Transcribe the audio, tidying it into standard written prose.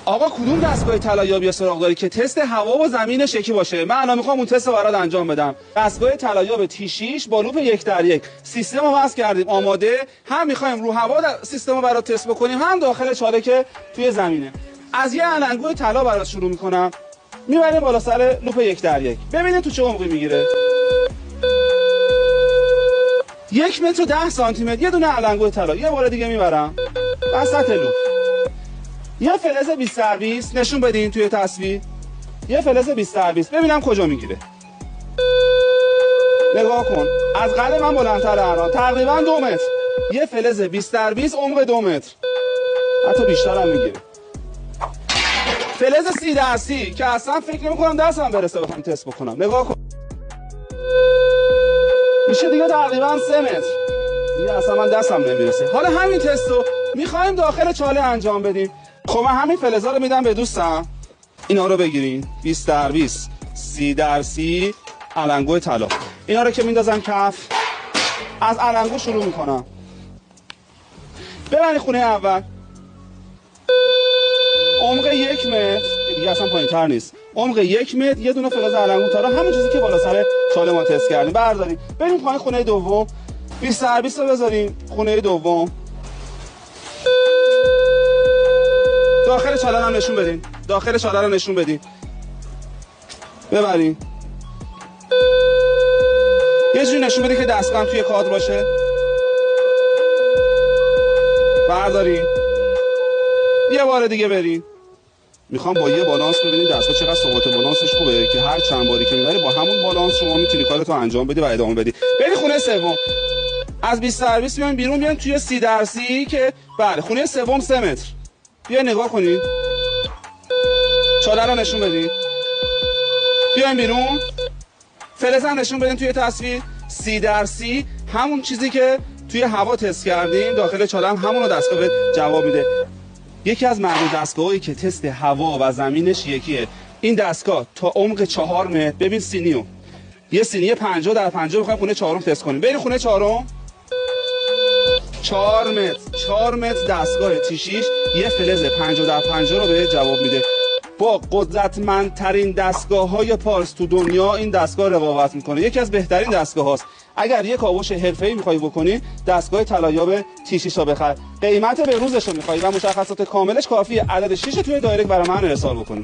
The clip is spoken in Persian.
آقا کدوم دستگاه طلایابی سراغ داری که تست هوا و زمینش یکی باشه؟ من الان میخوام اون تست رو برات انجام بدم. دستگاه طلایاب T6 با لوپ 1:1 سیستم رو وصل کردیم، آماده. هم میخوایم رو هوا سیستم رو برات تست بکنیم، هم داخل چاله که توی زمینه. از یه علنگوی طلا برات شروع میکنم، میبریم بالا سر لوپ 1:1. ببینید تو چه عمقی میگیره. 1 متر و 10 سانتی متر یه دونه علنگوی طلا. یه بار دیگه میبرم وسط لوپ. یه فلز 20 نشون بدین توی تصویر. یه فلز 20 ببینم کجا میگیره. نگاه کن، از قد من بلندتر الان، تقریبا 2 متر. یه فلز 20 عمق 2 متر، حتی بیشتر هم میگیره. فلز 30 که اصلا فکر نمی‌کنم دستم برسه بخوام تست بکنم. نگاه کن، میشه دیگه تقریبا 3 متر. دیگه اصلا من دستم نمیرسه. حالا همین تست رو میخوایم داخل چاله انجام بدیم. خب من همین فلزا رو میدم به دوستم، اینا رو بگیرین. 20 30 علنگو طلا. اینا رو که میندازم کف، از علنگو شروع میکنم. ببرید خونه اول. عمق 1 متر، دیگه اصلا پایین‌تر نیست. عمق 1 متر، یه دونه فلز علنگو طلا، همون چیزی که بالا سر چاله ما تست کردیم. برداریم بریم پایین خونه دوم. 20 رو بذاریم خونه دوم. داخل چاله رو نشون بدین. داخل چاله رو نشون بدین. ببرین. یه جوری نشون بدین که دستگاه توی کادر باشه. بردارین. یه بار دیگه برین. میخوام با یه بالانس ببینید دستگاه چقدر ثبات بالانسش خوبه که هر چند باری که میبری با همون بالانس شما میتونی کارتو انجام بدی و ادامه بدی. برید خونه سوم. از 20 بیاین بیرون، بیاین توی 30 که بله خونه سوم 3 متر. بیا نگاه کنید. چاله رو نشون بدین. بیاین بیرون. فلز هم نشون بدین توی تصویر. 30 همون چیزی که توی هوا تست کردیم داخل چاله هم همون رو دستگاه به جواب میده. یکی از معدود دستگاهایی که تست هوا و زمینش یکیه. این دستگاه تا عمق 4 متر. ببین سینیو، یه سینی 50 در 50 میخوایم خونه چهارم تست کنیم. بریم خونه چهارم. 4 متر دستگاه T6 یه فلز 50 در 50 رو به جواب میده. با قدرتمندترین دستگاه‌های پارس تو دنیا این دستگاه رقابت میکنه. یکی از بهترین دستگاه هاست. اگر یک کاوش حرفه‌ای میخوای بکنی دستگاه طلایاب T6 رو بخر. قیمت به روزش رو میخوای و مشخصات کاملش کافیه. عدد 6 توی دایرکت برای من ارسال بکنی.